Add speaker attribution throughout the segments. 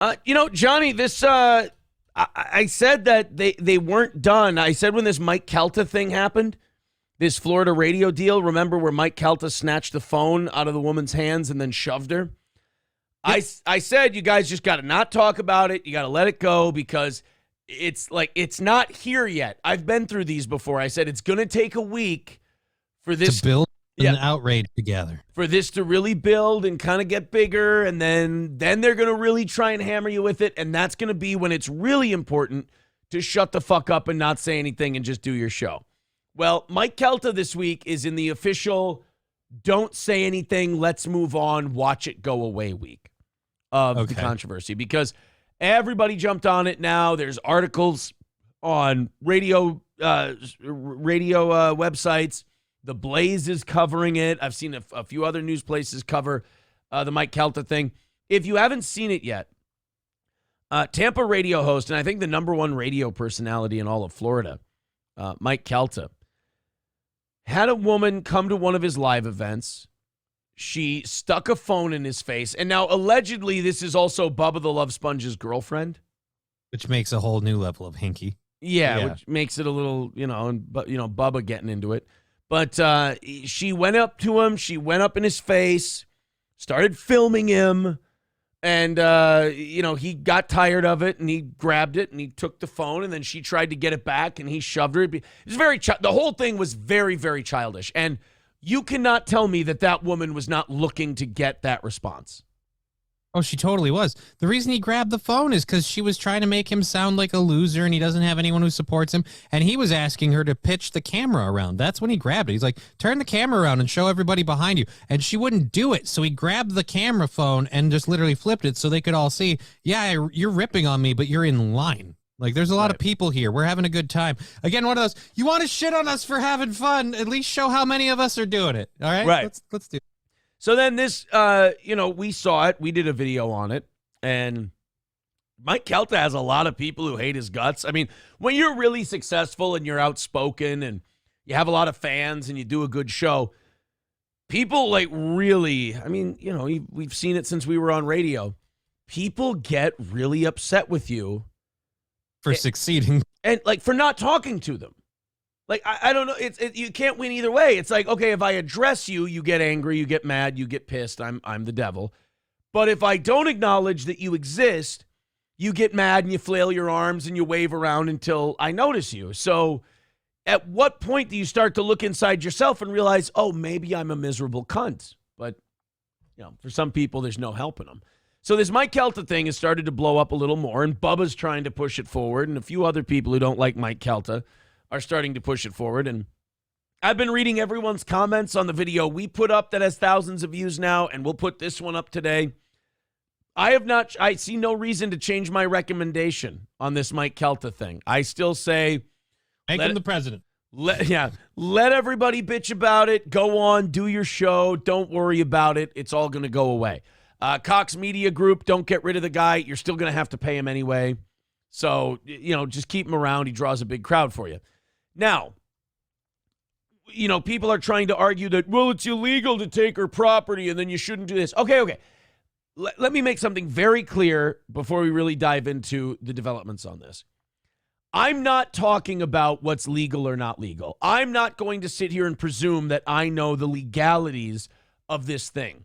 Speaker 1: Johnny, this I said that they weren't done. I said when this Mike Calta thing happened, this Florida radio deal, remember where Mike Calta snatched the phone out of the woman's hands and then shoved her? Yep. I said you guys just got to not talk about it. You got to let it go because it's not here yet. I've been through these before. I said it's going to take a week for this
Speaker 2: to build an outrage together.
Speaker 1: For this to really build and kind of get bigger, and then they're going to really try and hammer you with it, and that's going to be when it's really important to shut the fuck up and not say anything and just do your show. Well, Mike Calta this week is in the official don't say anything, let's move on, watch it go away week of the controversy because everybody jumped on it now. There's articles on radio websites. The Blaze is covering it. I've seen a few other news places cover the Mike Calta thing. If you haven't seen it yet, Tampa radio host, and I think the number one radio personality in all of Florida, Mike Calta, had a woman come to one of his live events. She stuck a phone in his face. And now, allegedly, this is also Bubba the Love Sponge's girlfriend.
Speaker 2: Which makes a whole new level of hinky.
Speaker 1: Yeah, which makes it a little, Bubba getting into it. But she went up to him. She went up in his face, started filming him. And, he got tired of it, and he grabbed it, and he took the phone, and then she tried to get it back, and he shoved her. It was the whole thing was very, very childish. And you cannot tell me that woman was not looking to get that response.
Speaker 2: Oh, she totally was. The reason he grabbed the phone is because she was trying to make him sound like a loser and he doesn't have anyone who supports him. And he was asking her to pitch the camera around. That's when he grabbed it. He's like, turn the camera around and show everybody behind you. And she wouldn't do it. So he grabbed the camera phone and just literally flipped it so they could all see, yeah, you're ripping on me, but you're in line. Like, there's a lot of people here. We're having a good time. Again, one of those, you want to shit on us for having fun, at least show how many of us are doing it. All right?
Speaker 1: Right.
Speaker 2: Let's do it.
Speaker 1: So then this, we saw it. We did a video on it. And Mike Calta has a lot of people who hate his guts. I mean, when you're really successful and you're outspoken and you have a lot of fans and you do a good show, people really, we've seen it since we were on radio. People get really upset with you.
Speaker 2: For succeeding.
Speaker 1: And, for not talking to them. I don't know. You can't win either way. It's like, okay, if I address you, you get angry, you get mad, you get pissed. I'm the devil. But if I don't acknowledge that you exist, you get mad and you flail your arms and you wave around until I notice you. So at what point do you start to look inside yourself and realize, oh, maybe I'm a miserable cunt? But, for some people, there's no helping them. So this Mike Calta thing has started to blow up a little more, and Bubba's trying to push it forward, and a few other people who don't like Mike Calta are starting to push it forward. And I've been reading everyone's comments on the video we put up that has thousands of views now, and we'll put this one up today. I see no reason to change my recommendation on this Mike Calta thing. I still say,
Speaker 2: make him the president.
Speaker 1: Let everybody bitch about it. Go on, do your show. Don't worry about it. It's all going to go away. Cox Media Group, don't get rid of the guy. You're still going to have to pay him anyway. So, just keep him around. He draws a big crowd for you. Now, people are trying to argue that, well, it's illegal to take her property and then you shouldn't do this. Okay. Let me make something very clear before we really dive into the developments on this. I'm not talking about what's legal or not legal. I'm not going to sit here and presume that I know the legalities of this thing.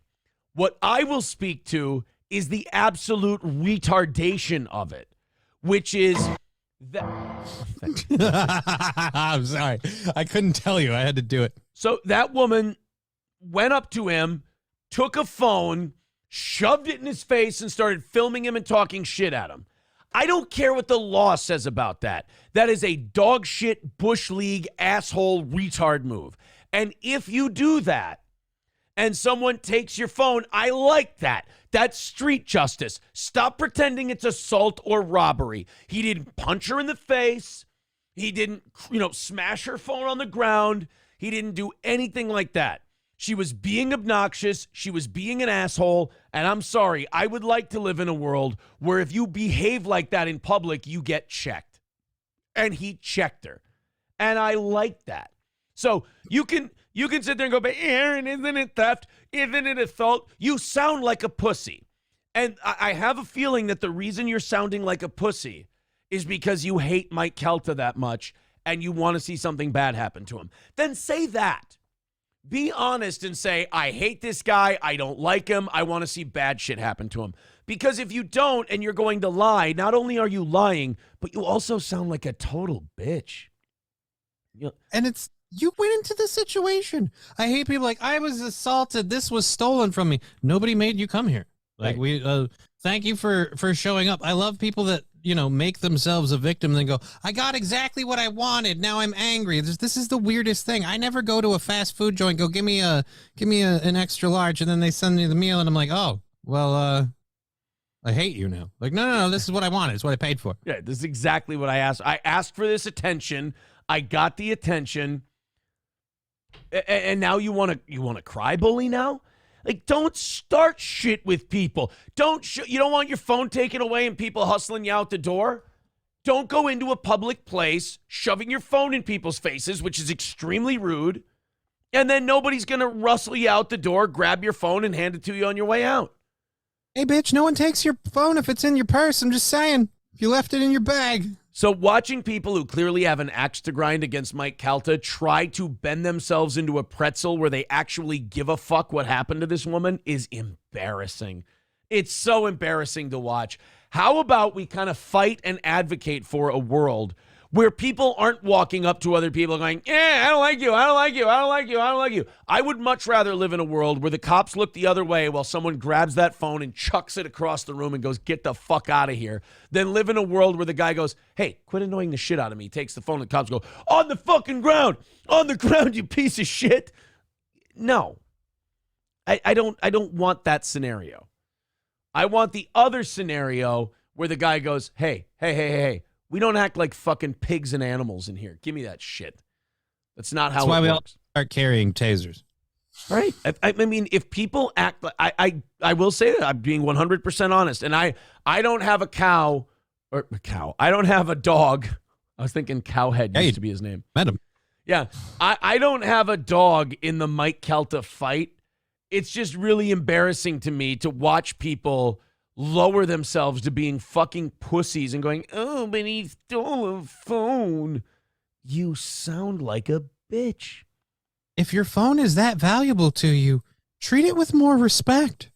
Speaker 1: What I will speak to is the absolute retardation of it, which is that.
Speaker 2: I'm sorry. I couldn't tell you. I had to do it.
Speaker 1: So that woman went up to him, took a phone, shoved it in his face, and started filming him and talking shit at him. I don't care what the law says about that. That is a dog shit, Bush League, asshole, retard move. And if you do that, and someone takes your phone, I like that. That's street justice. Stop pretending it's assault or robbery. He didn't punch her in the face. He didn't, smash her phone on the ground. He didn't do anything like that. She was being obnoxious. She was being an asshole. And I'm sorry, I would like to live in a world where if you behave like that in public, you get checked. And he checked her. And I like that. So you can sit there and go, but Aaron, isn't it theft? Isn't it assault? You sound like a pussy. And I have a feeling that the reason you're sounding like a pussy is because you hate Mike Calta that much and you want to see something bad happen to him. Then say that. Be honest and say, I hate this guy. I don't like him. I want to see bad shit happen to him. Because if you don't and you're going to lie, not only are you lying, but you also sound like a total bitch.
Speaker 2: And you went into the situation. I hate people like, I was assaulted. This was stolen from me. Nobody made you come here. Like,
Speaker 1: right.
Speaker 2: Thank you for showing up. I love people that, make themselves a victim and then go, I got exactly what I wanted. Now I'm angry. This is the weirdest thing. I never go to a fast food joint, go, give me an extra large. And then they send me the meal and I'm like, oh, well, I hate you now. Like, no, this is what I wanted. It's what I paid for.
Speaker 1: Yeah, this is exactly what I asked. I asked for this attention. I got the attention. And now you want to cry bully now? Like, don't start shit with people. You don't want your phone taken away and people hustling you out the door? Don't go into a public place shoving your phone in people's faces, which is extremely rude. And then nobody's going to rustle you out the door, grab your phone, and hand it to you on your way out.
Speaker 2: Hey, bitch, no one takes your phone if it's in your purse. I'm just saying. If you left it in your bag.
Speaker 1: So watching people who clearly have an axe to grind against Mike Calta try to bend themselves into a pretzel where they actually give a fuck what happened to this woman is embarrassing. It's so embarrassing to watch. How about we kind of fight and advocate for a world where people aren't walking up to other people going, yeah, I don't like you, I don't like you, I don't like you, I don't like you. I would much rather live in a world where the cops look the other way while someone grabs that phone and chucks it across the room and goes, get the fuck out of here, than live in a world where the guy goes, hey, quit annoying the shit out of me, takes the phone and the cops go, on the fucking ground, you piece of shit. No. I don't want that scenario. I want the other scenario where the guy goes, hey, we don't act like fucking pigs and animals in here. Give me that shit. That's not how it works. That's why we all
Speaker 2: start carrying tasers.
Speaker 1: Right. I mean, if people act like, I will say that I'm being 100% honest. And I don't have a cow. I don't have a dog. I was thinking Cowhead used to be his name.
Speaker 2: Met him.
Speaker 1: Yeah. I don't have a dog in the Mike Calta fight. It's just really embarrassing to me to watch people lower themselves to being fucking pussies and going, oh, but he stole a phone. You sound like a bitch.
Speaker 2: If your phone is that valuable to you, treat it with more respect.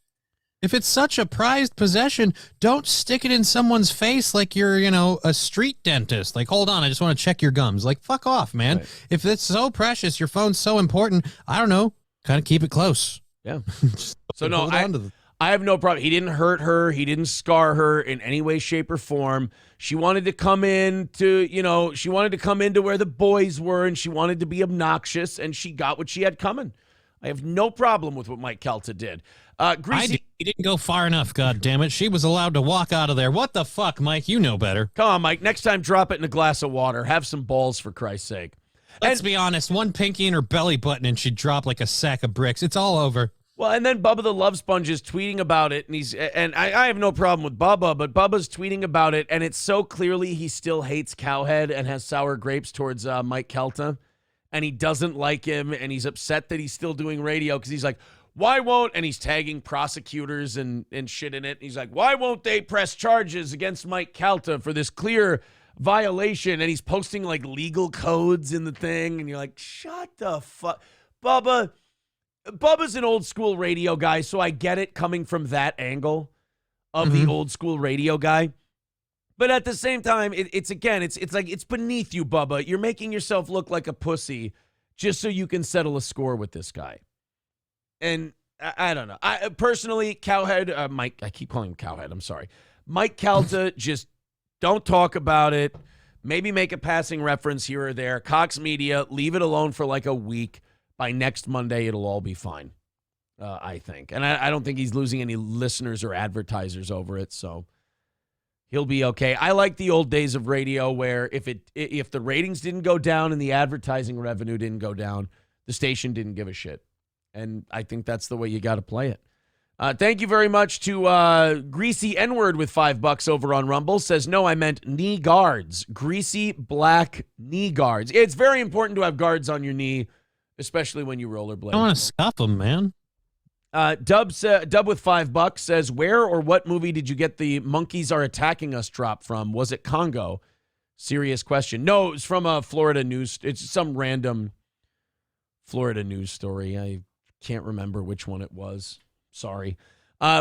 Speaker 2: If it's such a prized possession, don't stick it in someone's face like you're, a street dentist. Like, hold on, I just want to check your gums. Like, fuck off, man. Right. If it's so precious, your phone's so important, I don't know, kind of keep it close.
Speaker 1: Yeah. So no, I have no problem. He didn't hurt her. He didn't scar her in any way, shape, or form. She wanted to come into where the boys were, and she wanted to be obnoxious, and she got what she had coming. I have no problem with what Mike Calta did. Greasy.
Speaker 2: He didn't go far enough, goddammit. She was allowed to walk out of there. What the fuck, Mike? You know better.
Speaker 1: Come on, Mike. Next time, drop it in a glass of water. Have some balls, for Christ's sake.
Speaker 2: Let's be honest. One pinky in her belly button, and she'd drop like a sack of bricks. It's all over.
Speaker 1: Well, and then Bubba the Love Sponge is tweeting about it, and I have no problem with Bubba, but Bubba's tweeting about it, and it's so clearly he still hates Cowhead and has sour grapes towards Mike Calta, and he doesn't like him, and he's upset that he's still doing radio because he's like, why won't, and he's tagging prosecutors and shit in it, and he's like, why won't they press charges against Mike Calta for this clear violation, and he's posting like legal codes in the thing, and you're like, shut the fuck, Bubba's an old school radio guy, so I get it coming from that angle of the old school radio guy. But at the same time, it's like it's beneath you, Bubba. You're making yourself look like a pussy just so you can settle a score with this guy. And I don't know. I personally, Cowhead, Mike, I keep calling him Cowhead. I'm sorry. Mike Calta, just don't talk about it. Maybe make a passing reference here or there. Cox Media, leave it alone for like a week. By next Monday, it'll all be fine, I think. And I don't think he's losing any listeners or advertisers over it, so he'll be okay. I like the old days of radio where if the ratings didn't go down and the advertising revenue didn't go down, the station didn't give a shit. And I think that's the way you got to play it. Thank you very much to Greasy N-Word with $5 over on Rumble. Says, no, I meant knee guards. Greasy black knee guards. It's very important to have guards on your knee, especially when you rollerblade.
Speaker 2: I want to scuff them, man.
Speaker 1: Dub with $5 says, where or what movie did you get the monkeys are attacking us drop from? Was it Congo? Serious question. No, it's from a Florida news. It's some random Florida news story. I can't remember which one it was. Sorry.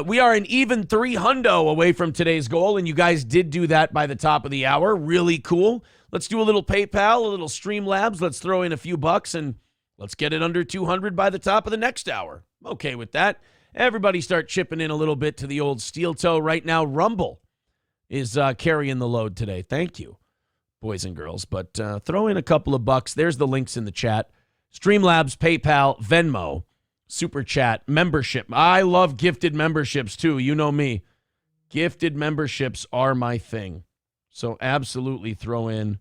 Speaker 1: We are an even 300 away from today's goal, and you guys did do that by the top of the hour. Really cool. Let's do a little PayPal, a little Streamlabs. Let's throw in a few bucks, and let's get it under 200 by the top of the next hour. I'm okay with that. Everybody start chipping in a little bit to the old steel toe. Right now, Rumble is carrying the load today. Thank you, boys and girls. But throw in a couple of bucks. There's the links in the chat. Streamlabs, PayPal, Venmo, Super Chat, membership. I love gifted memberships, too. You know me. Gifted memberships are my thing. So absolutely throw in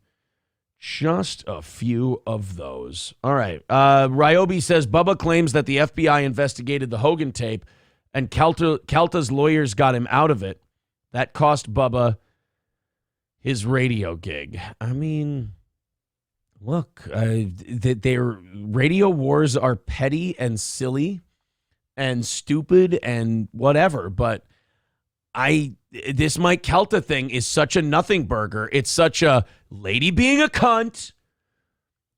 Speaker 1: just a few of those. All right. Ryobi says, Bubba claims that the FBI investigated the Hogan tape and Calta's lawyers got him out of it. That cost Bubba his radio gig. I mean, look, their radio wars are petty and silly and stupid and whatever, but this Mike Calta thing is such a nothing burger. It's such a lady being a cunt,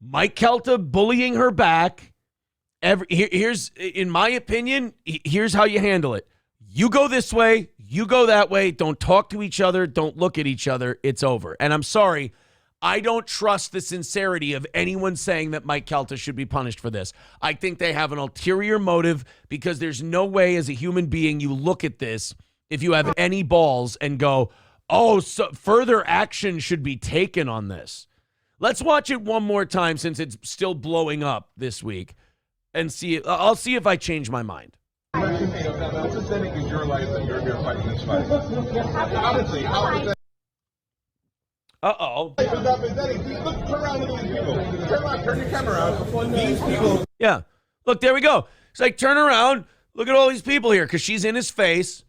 Speaker 1: Mike Calta bullying her back. Here's, in my opinion, here's how you handle it. You go this way, you go that way. Don't talk to each other. Don't look at each other. It's over. And I'm sorry, I don't trust the sincerity of anyone saying that Mike Calta should be punished for this. I think they have an ulterior motive because there's no way as a human being you look at this if you have any balls and go, oh, so further action should be taken on this. Let's watch it one more time since it's still blowing up this week and see. I'll see if I change my mind.
Speaker 3: What's pathetic in your life that you're fighting this fight? Honestly, how is that?
Speaker 1: Uh-oh.
Speaker 3: It's not pathetic. Look, turn around, look at these people. Turn your camera around. These people.
Speaker 1: Yeah. Look, there we go. It's like, turn around. Look at all these people here because she's in his face,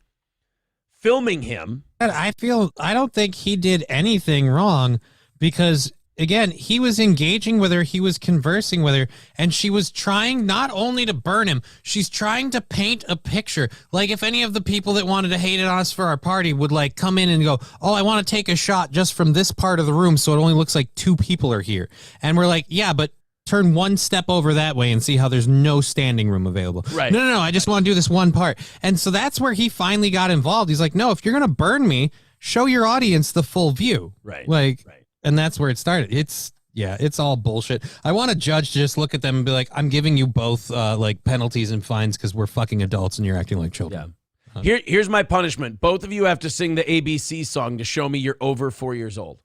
Speaker 1: filming him.
Speaker 2: I don't think he did anything wrong because, again, he was engaging with her. He was conversing with her, and she was trying not only to burn him, she's trying to paint a picture. Like if any of the people that wanted to hate on us for our party would like come in and go, oh, I want to take a shot just from this part of the room so it only looks like 2 people are here. And we're like, yeah, but turn one step over that way and see how there's no standing room available.
Speaker 1: Right.
Speaker 2: No, I just want to do this one part. And so that's where he finally got involved. He's like, no, if you're going to burn me, show your audience the full view.
Speaker 1: Right.
Speaker 2: Like,
Speaker 1: right.
Speaker 2: And that's where it started. It's all bullshit. I want a judge to just look at them and be like, I'm giving you both like penalties and fines because we're fucking adults and you're acting like children.
Speaker 1: Yeah. Here's my punishment. Both of you have to sing the ABC song to show me you're over 4 years old.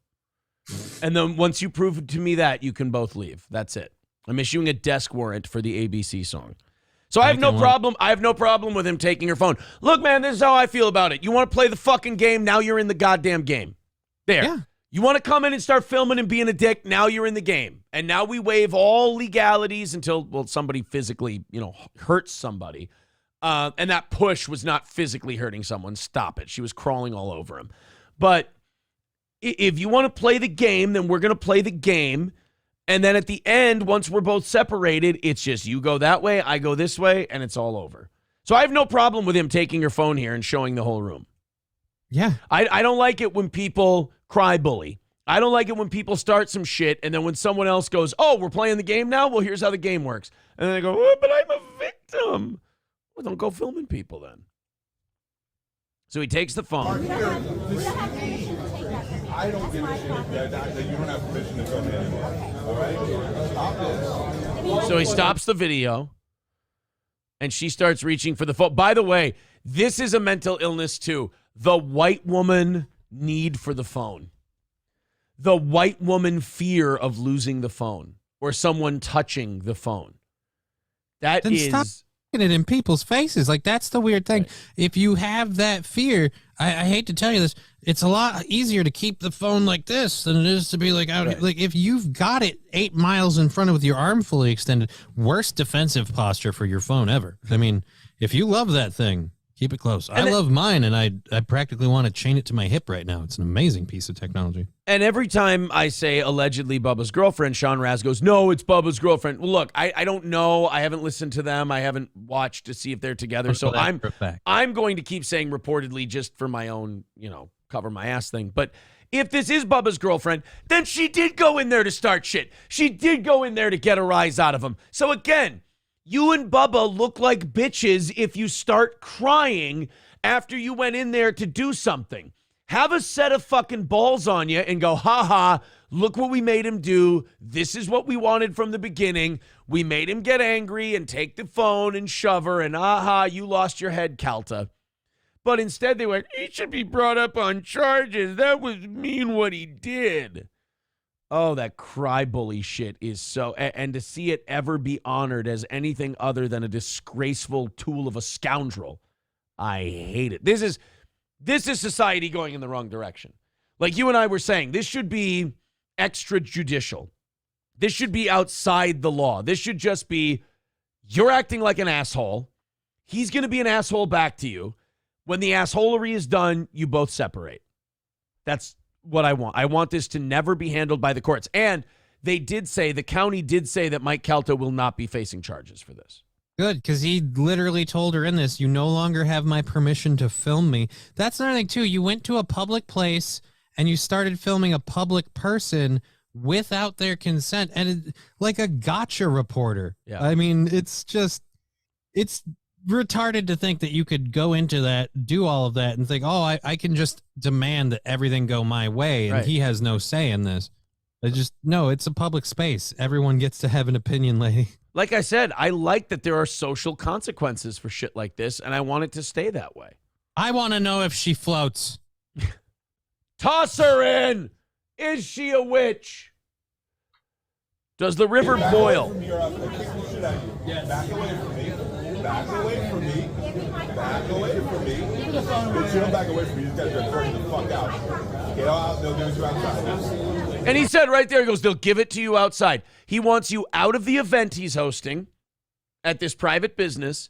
Speaker 1: And then once you prove to me that, you can both leave. That's it. I'm issuing a desk warrant for the ABC song. So I have no problem. I have no problem with him taking her phone. Look, man, this is how I feel about it. You want to play the fucking game? Now you're in the goddamn game. There. Yeah. You want to come in and start filming and being a dick? Now you're in the game. And now we waive all legalities until, well, somebody physically, hurts somebody. And that push was not physically hurting someone. Stop it. She was crawling all over him. But if you want to play the game, then we're going to play the game. And then at the end, once we're both separated, it's just you go that way, I go this way, and it's all over. So I have no problem with him taking your phone here and showing the whole room.
Speaker 2: Yeah.
Speaker 1: I don't like it when people cry bully. I don't like it when people start some shit, and then when someone else goes, oh, we're playing the game now? Well, here's how the game works. And then they go, oh, but I'm a victim. Well, don't go filming people then. So he takes the phone.
Speaker 3: I don't give a shit that you don't have permission to film me anymore. All right? Stop this.
Speaker 1: So he stops the video, and she starts reaching for the phone. By the way, this is a mental illness too. The white woman need for the phone. The white woman fear of losing the phone or someone touching the phone. That
Speaker 2: then
Speaker 1: is...
Speaker 2: Stop it in people's faces. Like, that's the weird thing. Right. If you have that fear, I hate to tell you this, it's a lot easier to keep the phone like this than it is to be like out. Right. Like, if you've got it 8 miles in front of with your arm fully extended, worst defensive posture for your phone ever. I mean, if you love that thing, Keep it close. I love mine, and I practically want to chain it to my hip right now. It's an amazing piece of technology.
Speaker 1: And every time I say allegedly Bubba's girlfriend, Sean Raz goes, no, it's Bubba's girlfriend. Well, look, I don't know. I haven't listened to them. I haven't watched to see if they're together. So I'm going to keep saying reportedly just for my own, cover my ass thing. But if this is Bubba's girlfriend, then she did go in there to start shit. She did go in there to get a rise out of him. So again, you and Bubba look like bitches if you start crying after you went in there to do something. Have a set of fucking balls on you and go, ha, look what we made him do. This is what we wanted from the beginning. We made him get angry and take the phone and shove her, and you lost your head, Calta. But instead they went, he should be brought up on charges. That was mean what he did. Oh, that cry bully shit is so, and to see it ever be honored as anything other than a disgraceful tool of a scoundrel, I hate it. This is society going in the wrong direction. Like you and I were saying, this should be extrajudicial. This should be outside the law. This should just be, you're acting like an asshole. He's going to be an asshole back to you. When the assholery is done, you both separate. That's what I want. I want this to never be handled by the courts. And the county did say that Mike Calta will not be facing charges for this.
Speaker 2: Good, because he literally told her in this, you no longer have my permission to film me. That's another thing, too. You went to a public place and you started filming a public person without their consent, and like a gotcha reporter.
Speaker 1: Yeah.
Speaker 2: I mean, it's retarded to think that you could go into that, do all of that, and think, oh, I can just demand that everything go my way, and he has no say in this. No, it's a public space. Everyone gets to have an opinion, lady.
Speaker 1: Like I said, I like that there are social consequences for shit like this, and I want it to stay that way.
Speaker 2: I want to know if she floats.
Speaker 1: Toss her in! Is she a witch? Does the river boil?
Speaker 3: Back away from me. Back away from me. Back away from me. Bitch, you don't back away from me. You just gotta turn the fuck out. Get out, they'll give it to you outside.
Speaker 1: And he said right there, he goes, they'll give it to you outside. He wants you out of the event he's hosting at this private business.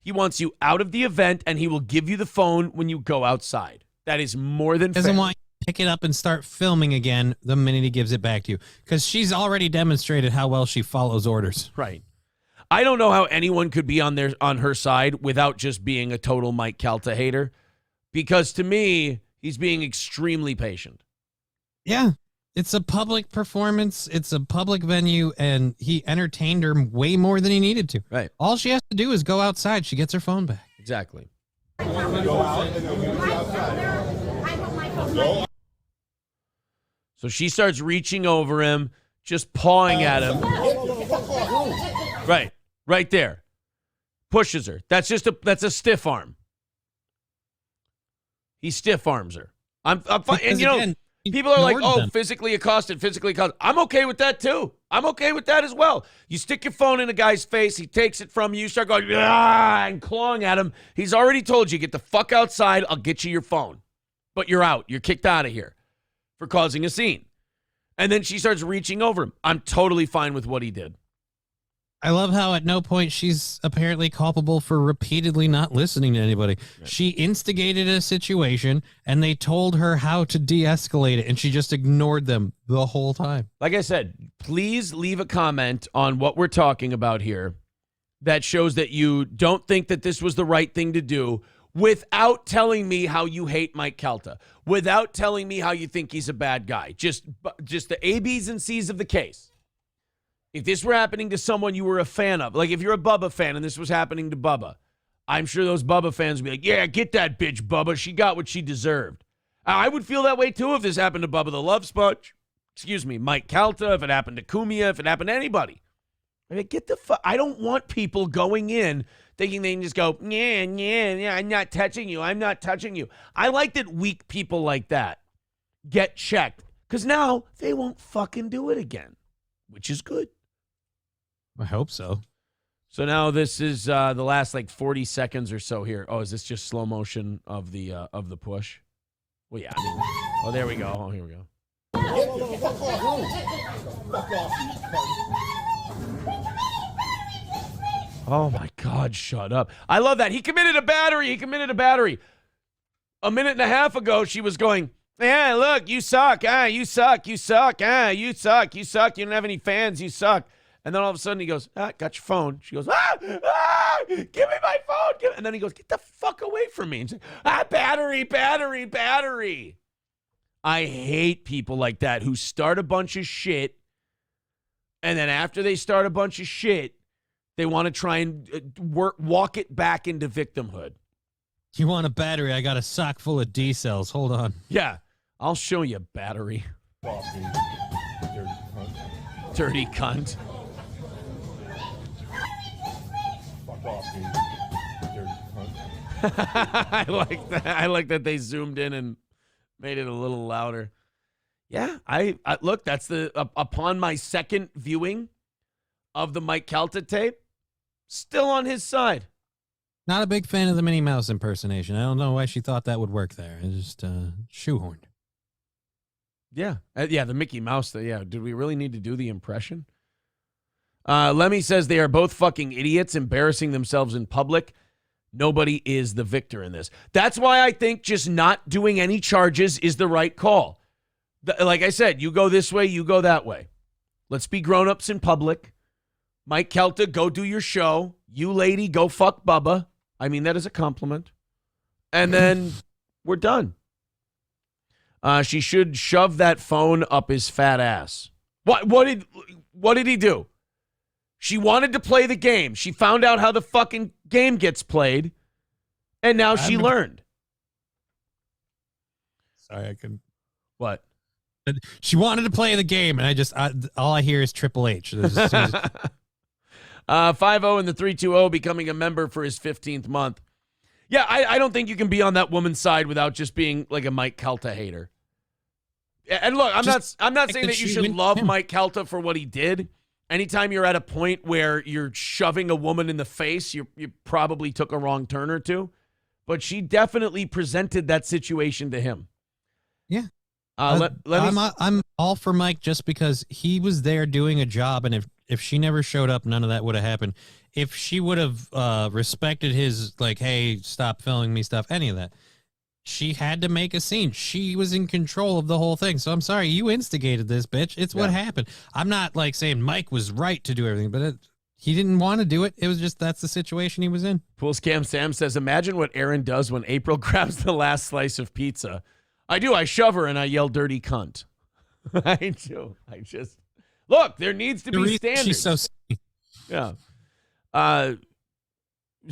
Speaker 1: He wants you out of the event, and he will give you the phone when you go outside. That is more than fair.
Speaker 2: Doesn't want you to pick it up and start filming again the minute he gives it back to you, because she's already demonstrated how well she follows orders.
Speaker 1: Right. I don't know how anyone could be on her side without just being a total Mike Calta hater, because to me, he's being extremely patient.
Speaker 2: Yeah. It's a public performance. It's a public venue, and he entertained her way more than he needed to.
Speaker 1: Right.
Speaker 2: All she has to do is go outside. She gets her phone back.
Speaker 1: Exactly.
Speaker 3: Go out and they'll give it to you outside.
Speaker 1: So she starts reaching over him, just pawing at him. Right there. Pushes her. That's a stiff arm. He stiff arms her. I'm fine. And
Speaker 2: again,
Speaker 1: people are like, oh,
Speaker 2: them.
Speaker 1: physically accosted. I'm okay with that too. I'm okay with that as well. You stick your phone in a guy's face, he takes it from you, you start going, and clawing at him. He's already told you, get the fuck outside, I'll get you your phone. But you're out. You're kicked out of here for causing a scene. And then she starts reaching over him. I'm totally fine with what he did.
Speaker 2: I love how at no point she's apparently culpable for repeatedly not listening to anybody. Right. She instigated a situation, and they told her how to de-escalate it, and she just ignored them the whole time.
Speaker 1: Like I said, please leave a comment on what we're talking about here that shows that you don't think that this was the right thing to do, without telling me how you hate Mike Calta, without telling me how you think he's a bad guy. Just the A, B's, and C's of the case. If this were happening to someone you were a fan of, like if you're a Bubba fan and this was happening to Bubba, I'm sure those Bubba fans would be like, yeah, get that bitch, Bubba. She got what she deserved. I would feel that way too if this happened to Bubba the Love Sponge. Mike Calta, if it happened to Kumia, if it happened to anybody. I mean, get the fuck. I don't want people going in thinking they can just go, yeah, I'm not touching you. I'm not touching you. I like that weak people like that get checked, because now they won't fucking do it again, which is good.
Speaker 2: I hope so.
Speaker 1: So now this is the last 40 seconds or so here. Oh, is this just slow motion of the push? Well, yeah. Oh, there we go. Oh, here we go. Oh, my God, shut up. I love that. He committed a battery. A minute and a half ago, she was going, yeah, look, you suck. You suck. You suck. You suck. You suck. You don't have any fans. You suck. And then all of a sudden he goes, got your phone. She goes, give me my phone. And then he goes, get the fuck away from me. And she's like, battery. I hate people like that who start a bunch of shit. And then after they start a bunch of shit, they want to try and walk it back into victimhood.
Speaker 2: You want a battery? I got a sock full of D cells. Hold on.
Speaker 1: Yeah, I'll show you, battery. Dirty cunt.
Speaker 3: Fuck off, me. Dirty cunt.
Speaker 1: I like that. I like that they zoomed in and made it a little louder. Yeah, I look. That's upon my second viewing of the Mike Calta tape, still on his side.
Speaker 2: Not a big fan of the Minnie Mouse impersonation. I don't know why she thought that would work there. It's just shoehorned.
Speaker 1: Yeah, the Mickey Mouse. Did we really need to do the impression? Lemmy says they are both fucking idiots, embarrassing themselves in public. Nobody is the victor in this. That's why I think just not doing any charges is the right call. Like I said, you go this way, you go that way. Let's be grown-ups in public. Mike Calta, go do your show. You lady, go fuck Bubba. I mean that as a compliment. And then we're done. She should shove that phone up his fat ass. What did he do? She wanted to play the game. She found out how the fucking game gets played, and now she learned.
Speaker 2: Sorry, I can.
Speaker 1: What?
Speaker 2: She wanted to play the game, and all I hear is Triple H.
Speaker 1: 5-0 in the 320 becoming a member for his 15th month. Yeah, I don't think you can be on that woman's side without just being like a Mike Calta hater. And look, I'm not saying that you should love Mike Calta for what he did. Anytime you're at a point where you're shoving a woman in the face, you probably took a wrong turn or two. But she definitely presented that situation to him.
Speaker 2: Yeah.
Speaker 1: I'm
Speaker 2: all for Mike just because he was there doing a job, and if she never showed up, none of that would have happened. If she would have respected his, like, hey, stop filming me stuff, any of that, she had to make a scene. She was in control of the whole thing. So I'm sorry, you instigated this, bitch. It's what happened. I'm not like saying Mike was right to do everything, but he didn't want to do it. It was just that's the situation he was in.
Speaker 1: Pools Cam Sam says, imagine what Aaron does when April grabs the last slice of pizza. I do. I shove her and I yell dirty cunt. I do. Look, there needs to be standards.
Speaker 2: She's so sweet.
Speaker 1: Yeah.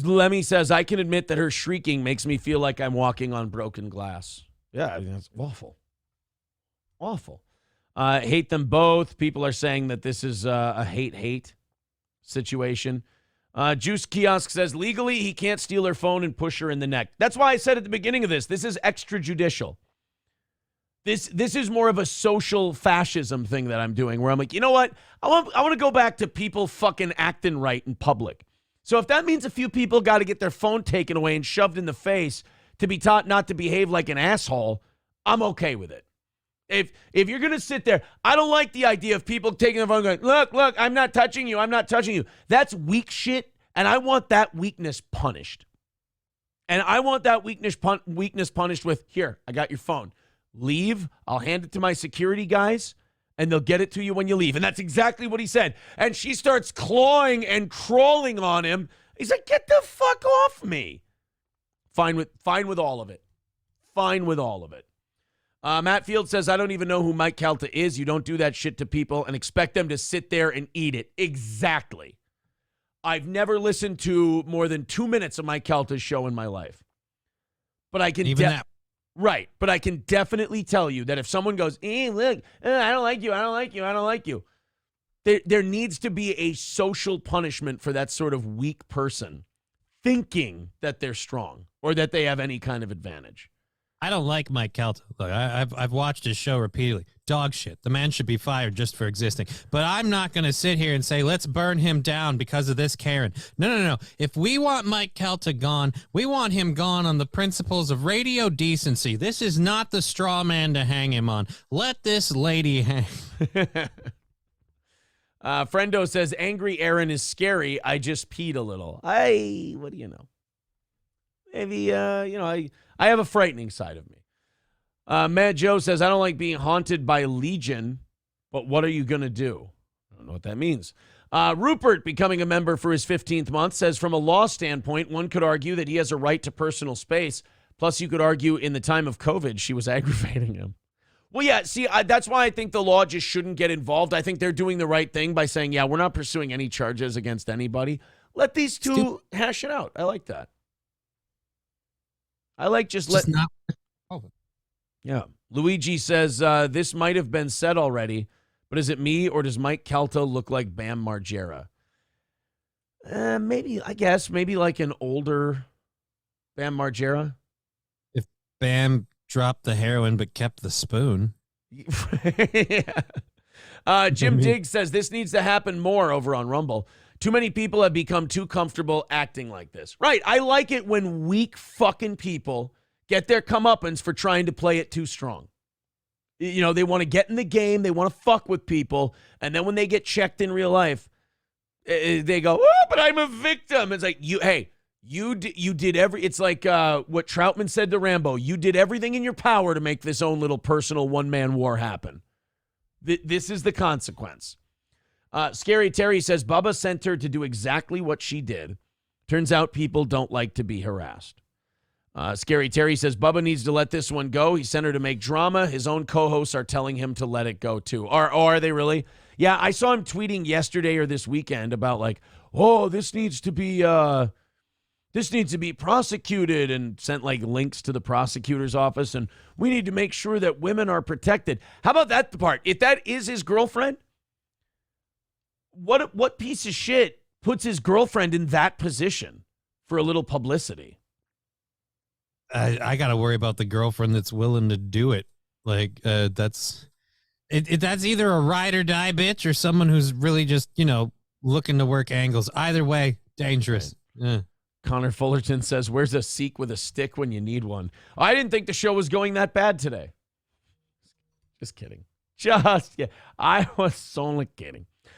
Speaker 1: Lemmy says, I can admit that her shrieking makes me feel like I'm walking on broken glass. Yeah, I mean, that's awful. Awful. Hate them both. People are saying that this is a hate situation. Juice Kiosk says, legally, he can't steal her phone and push her in the neck. That's why I said at the beginning of this is extrajudicial. This is more of a social fascism thing that I'm doing where I'm like, you know what? I want to go back to people fucking acting right in public. So if that means a few people got to get their phone taken away and shoved in the face to be taught not to behave like an asshole, I'm okay with it. If you're going to sit there, I don't like the idea of people taking their phone and going, look, I'm not touching you. I'm not touching you. That's weak shit, and I want that weakness punished. And I want that weakness punished with, here, I got your phone. Leave. I'll hand it to my security guys, and they'll get it to you when you leave. And that's exactly what he said. And she starts clawing and crawling on him. He's like, get the fuck off me. Fine with all of it. Fine with all of it. Matt Field says, I don't even know who Mike Calta is. You don't do that shit to people and expect them to sit there and eat it. Exactly. I've never listened to more than 2 minutes of Mike Calta's show in my life. But I can Right, but I can definitely tell you that if someone goes, look, I don't like you. There needs to be a social punishment for that sort of weak person thinking that they're strong or that they have any kind of advantage.
Speaker 2: I don't like Mike Calta. Look, I've watched his show repeatedly. Dog shit. The man should be fired just for existing. But I'm not going to sit here and say, let's burn him down because of this Karen. No. If we want Mike Calta gone, we want him gone on the principles of radio decency. This is not the straw man to hang him on. Let this lady hang.
Speaker 1: Friendo says, angry Aaron is scary. I just peed a little. What do you know? Maybe, I have a frightening side of me. Matt Joe says, I don't like being haunted by Legion, but what are you going to do? I don't know what that means. Rupert, becoming a member for his 15th month, says, from a law standpoint, one could argue that he has a right to personal space. Plus, you could argue in the time of COVID, she was aggravating him. Well, yeah, see, that's why I think the law just shouldn't get involved. I think they're doing the right thing by saying, yeah, we're not pursuing any charges against anybody. Let these two hash it out. I like that. I like just let.
Speaker 2: Not.
Speaker 1: Yeah. Luigi says, this might have been said already, but is it me or does Mike Calta look like Bam Margera? Maybe like an older Bam Margera.
Speaker 2: If Bam dropped the heroin but kept the spoon.
Speaker 1: Yeah. Jim Diggs says this needs to happen more over on Rumble. Too many people have become too comfortable acting like this. Right. I like it when weak fucking people get their comeuppance for trying to play it too strong. You know, they want to get in the game. They want to fuck with people. And then when they get checked in real life, they go, oh, but I'm a victim. It's like, you did it's like what Troutman said to Rambo. You did everything in your power to make this own little personal one-man war happen. This is the consequence. Scary Terry says, Bubba sent her to do exactly what she did. Turns out people don't like to be harassed. Scary Terry says, Bubba needs to let this one go. He sent her to make drama. His own co-hosts are telling him to let it go too. Are they really? Yeah, I saw him tweeting yesterday or this weekend about like, oh, this needs to be prosecuted, and sent like links to the prosecutor's office, and we need to make sure that women are protected. How about that part? If that is his girlfriend, what piece of shit puts his girlfriend in that position for a little publicity?
Speaker 2: I got to worry about the girlfriend that's willing to do it. Like, that's either a ride or die bitch or someone who's really just, looking to work angles. Either way, dangerous. Right. Yeah.
Speaker 1: Connor Fullerton says, where's a Sikh with a stick when you need one? I didn't think the show was going that bad today. Just kidding. I was only kidding.